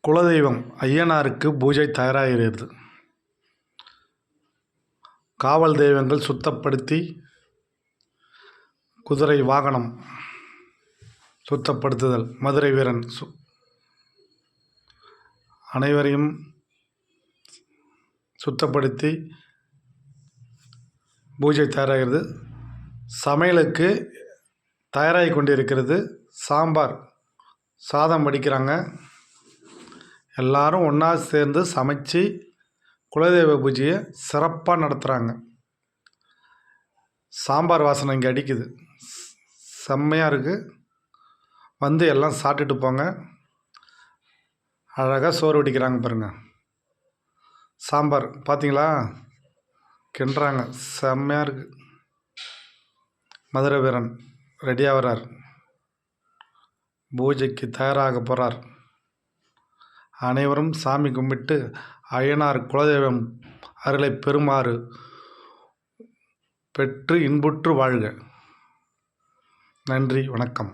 குலதெய்வம் ஐயனாருக்கு பூஜை தயாராகிறது. காவல் தெய்வங்கள் சுத்தப்படுத்தி, குதிரை வாகனம் சுத்தப்படுத்துதல், மதுரை வீரன் அனைவரையும் சுத்தப்படுத்தி பூஜை தயாராகிறது. சமையலுக்கு தயாராகி கொண்டிருக்கிறது. சாம்பார் சாதம் வடிக்கிறாங்க. எல்லாரும் ஒன்றா சேர்ந்து சமைச்சு குலதெய்வ பூஜையை சிறப்பாக நடத்துகிறாங்க. சாம்பார் வாசனை இங்கே அடிக்குது, செம்மையாக இருக்குது. வந்து எல்லாம் சாப்பிட்டுட்டு போங்க. அழகாக சோறு வடிக்கிறாங்க பாருங்கள். சாம்பார் பார்த்தீங்களா, கிண்டுறாங்க, செம்மையாக இருக்குது. மதுரை வீரன் ரெடியாக வர்றார், பூஜைக்கு தயாராக போகிறார். அனைவரும் சாமி கும்பிட்டு ஐயனார் குலதெய்வம் அருளை பெறுமாறு பெற்று இன்புற்று வாழ்க. நன்றி, வணக்கம்.